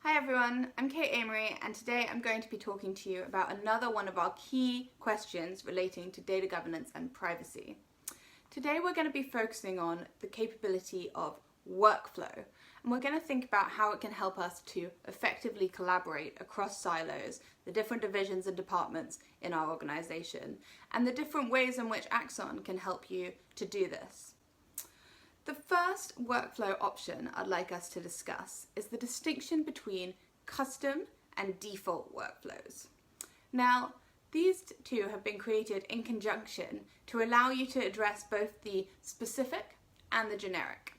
Hi everyone, I'm Kate Amory and today I'm going to be talking to you about another one of our key questions relating to data governance and privacy. Today we're going to be focusing on the capability of workflow, and we're going to think about how it can help us to effectively collaborate across silos, the different divisions and departments in our organisation, and the different ways in which Axon can help you to do this. The first workflow option I'd like us to discuss is the distinction between custom and default workflows. Now, these two have been created in conjunction to allow you to address both the specific and the generic.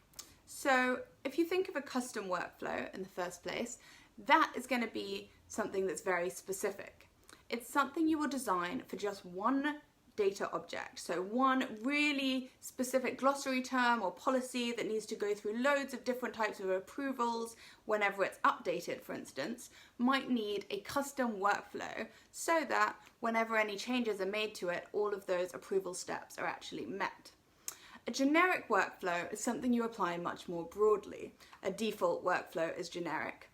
So if you think of a custom workflow in the first place, that is going to be something that's very specific. It's something you will design for just one data object. So one really specific glossary term or policy that needs to go through loads of different types of approvals whenever it's updated, for instance, might need a custom workflow so that whenever any changes are made to it, all of those approval steps are actually met. A generic workflow is something you apply much more broadly. A default workflow is generic.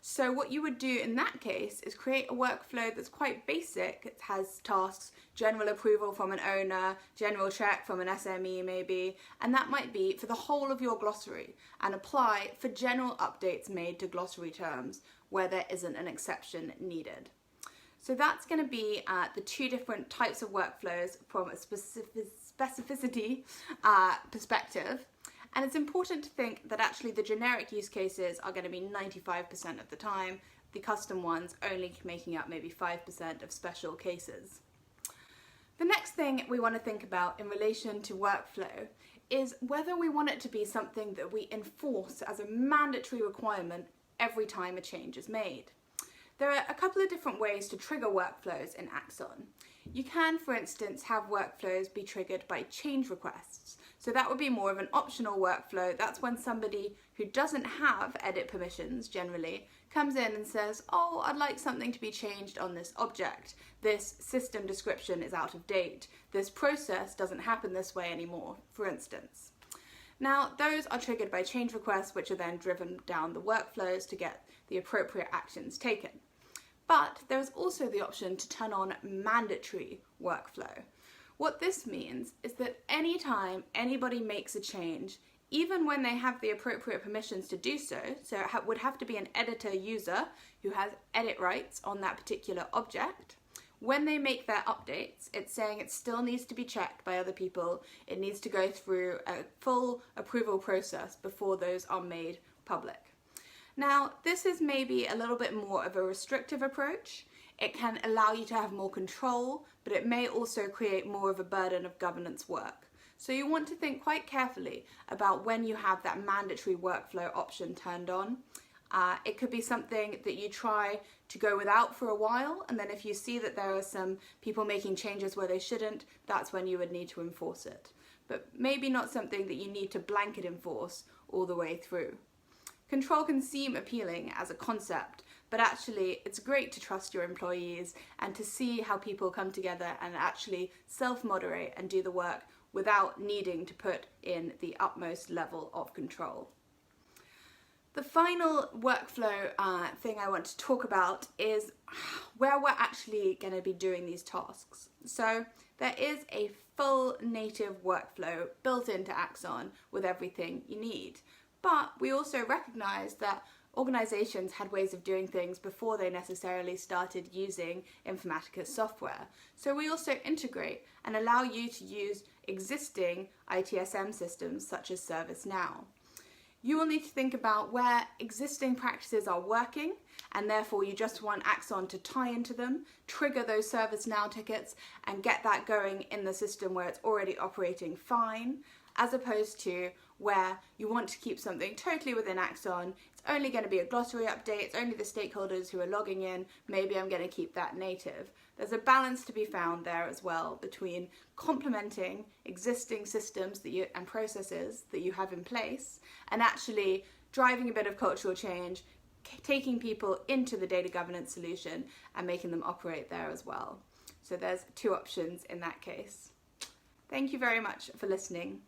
So what you would do in that case is create a workflow that's quite basic. It has tasks, general approval from an owner, general check from an SME maybe, and that might be for the whole of your glossary and apply for general updates made to glossary terms where there isn't an exception needed. So that's going to be the two different types of workflows from a specificity perspective. And it's important to think that actually the generic use cases are going to be 95% of the time, the custom ones only making up maybe 5% of special cases. The next thing we want to think about in relation to workflow is whether we want it to be something that we enforce as a mandatory requirement every time a change is made. There are a couple of different ways to trigger workflows in Axon. You can, for instance, have workflows be triggered by change requests. So that would be more of an optional workflow. That's when somebody who doesn't have edit permissions generally comes in and says, oh, I'd like something to be changed on this object. This system description is out of date. This process doesn't happen this way anymore, for instance. Now, those are triggered by change requests, which are then driven down the workflows to get the appropriate actions taken. But there's also the option to turn on mandatory workflow. What this means is that anytime anybody makes a change, even when they have the appropriate permissions to do so, so it would have to be an editor user who has edit rights on that particular object, when they make their updates, it's saying it still needs to be checked by other people. It needs to go through a full approval process before those are made public. Now, this is maybe a little bit more of a restrictive approach. It can allow you to have more control, but it may also create more of a burden of governance work. So you want to think quite carefully about when you have that mandatory workflow option turned on. It could be something that you try to go without for a while, and then if you see that there are some people making changes where they shouldn't, that's when you would need to enforce it. But maybe not something that you need to blanket enforce all the way through. Control can seem appealing as a concept, but actually it's great to trust your employees and to see how people come together and actually self-moderate and do the work without needing to put in the utmost level of control. The final workflow thing I want to talk about is where we're actually going to be doing these tasks. So there is a full native workflow built into Axon with everything you need. But we also recognize that organizations had ways of doing things before they necessarily started using Informatica software. So we also integrate and allow you to use existing ITSM systems such as ServiceNow. You will need to think about where existing practices are working, and therefore you just want Axon to tie into them, trigger those ServiceNow tickets, and get that going in the system where it's already operating fine, as opposed to where you want to keep something totally within Axon. It's only going to be a glossary update, it's only the stakeholders who are logging in, maybe I'm going to keep that native. There's a balance to be found there as well between complementing existing systems and processes that you have in place and actually driving a bit of cultural change, taking people into the data governance solution and making them operate there as well. So there's two options in that case. Thank you very much for listening.